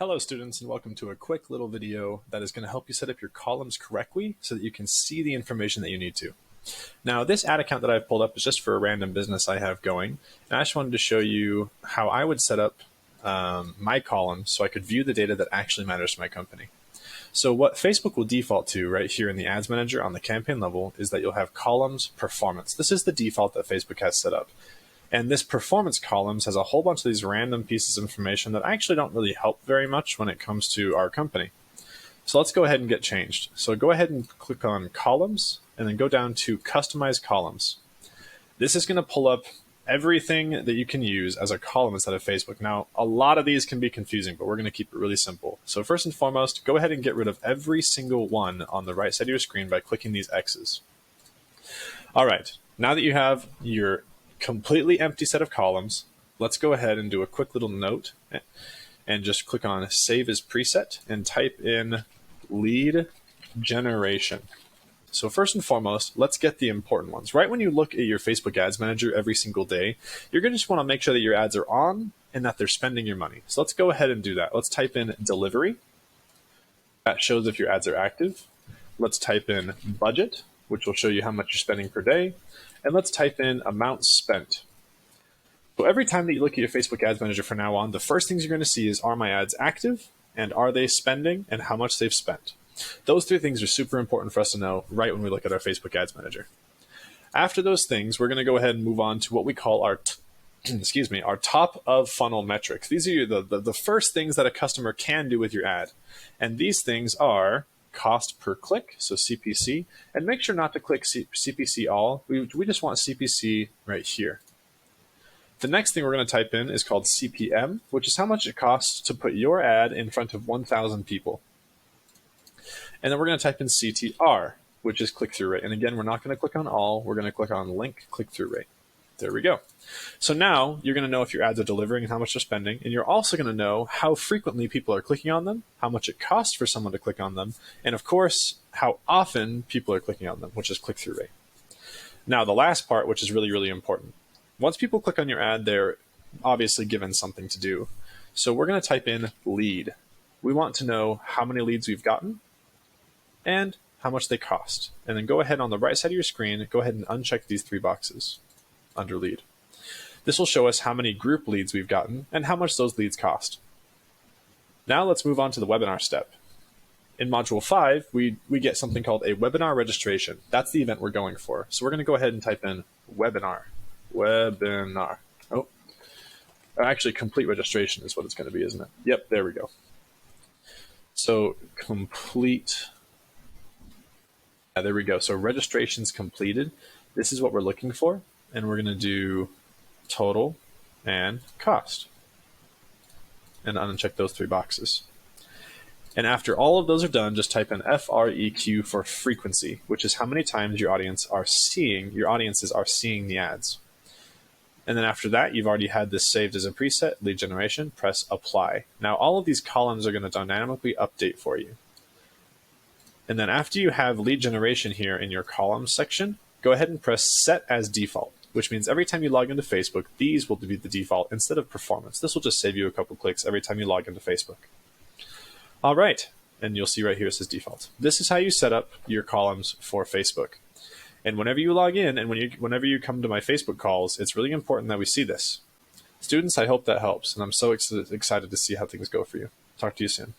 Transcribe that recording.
Hello students, and welcome to a quick little video that is going to help you set up your columns correctly so that you can see the information that you need to. Now, this ad account that I've pulled up is just for a random business I have going, and I just wanted to show you how I would set up my columns so I could view the data that actually matters to my company. So what Facebook will default to right here in the Ads Manager on the campaign level is that you'll have columns performance. This is the default that Facebook has set up. And this performance columns has a whole bunch of these random pieces of information that actually don't really help very much when it comes to our company. So let's go ahead and get changed. So go ahead and click on columns and then go down to customize columns. This is going to pull up everything that you can use as a column inside of Facebook. Now, a lot of these can be confusing, but we're going to keep it really simple. So first and foremost, go ahead and get rid of every single one on the right side of your screen by clicking these X's. All right, now that you have your completely empty set of columns, let's go ahead and do a quick little note and just click on Save as Preset and type in lead generation. So first and foremost, let's get the important ones. Right when you look at your Facebook Ads Manager every single day, you're going to just want to make sure that your ads are on and that they're spending your money. So let's go ahead and do that. Let's type in delivery. That shows if your ads are active. Let's type in budget, which will show you how much you're spending per day. And let's type in amount spent. So every time that you look at your Facebook Ads Manager from now on, the first things you're going to see is, are my ads active, and are they spending, and how much they've spent. Those three things are super important for us to know right when we look at our Facebook Ads Manager. After those things, we're going to go ahead and move on to what we call our our top of funnel metrics. These are the first things that a customer can do with your ad. And these things are cost per click, so CPC, and make sure not to click CPC all. We just want CPC right here. The next thing we're going to type in is called CPM, which is how much it costs to put your ad in front of 1,000 people. And then we're going to type in CTR, which is click-through rate. And again, we're not going to click on all, we're going to click on link click-through rate. There we go. So now you're going to know if your ads are delivering and how much they're spending, and you're also going to know how frequently people are clicking on them, how much it costs for someone to click on them, and of course, how often people are clicking on them, which is click-through rate. Now, the last part, which is really, really important. Once people click on your ad, they're obviously given something to do. So we're going to type in lead. We want to know how many leads we've gotten and how much they cost. And then go ahead on the right side of your screen, go ahead and uncheck these three boxes under lead. This will show us how many group leads we've gotten and how much those leads cost. Now let's move on to the webinar step. In Module 5, we get something called a webinar registration. That's the event we're going for. So we're going to go ahead and type in webinar. Webinar. Oh, actually complete registration is what it's going to be, isn't it? Yep, there we go. So complete. Yeah, there we go. So registration's completed. This is what we're looking for. And we're going to do total and cost and uncheck those three boxes. And after all of those are done, just type in FREQ for frequency, which is how many times your audiences are seeing the ads. And then after that, you've already had this saved as a preset, lead generation, press apply. Now all of these columns are going to dynamically update for you. And then after you have lead generation here in your columns section, go ahead and press set as default, which means every time you log into Facebook, these will be the default instead of performance. This will just save you a couple clicks every time you log into Facebook. All right, and you'll see right here it says default. This is how you set up your columns for Facebook. And whenever you log in and whenever you come to my Facebook calls, it's really important that we see this. Students, I hope that helps, and I'm so excited to see how things go for you. Talk to you soon.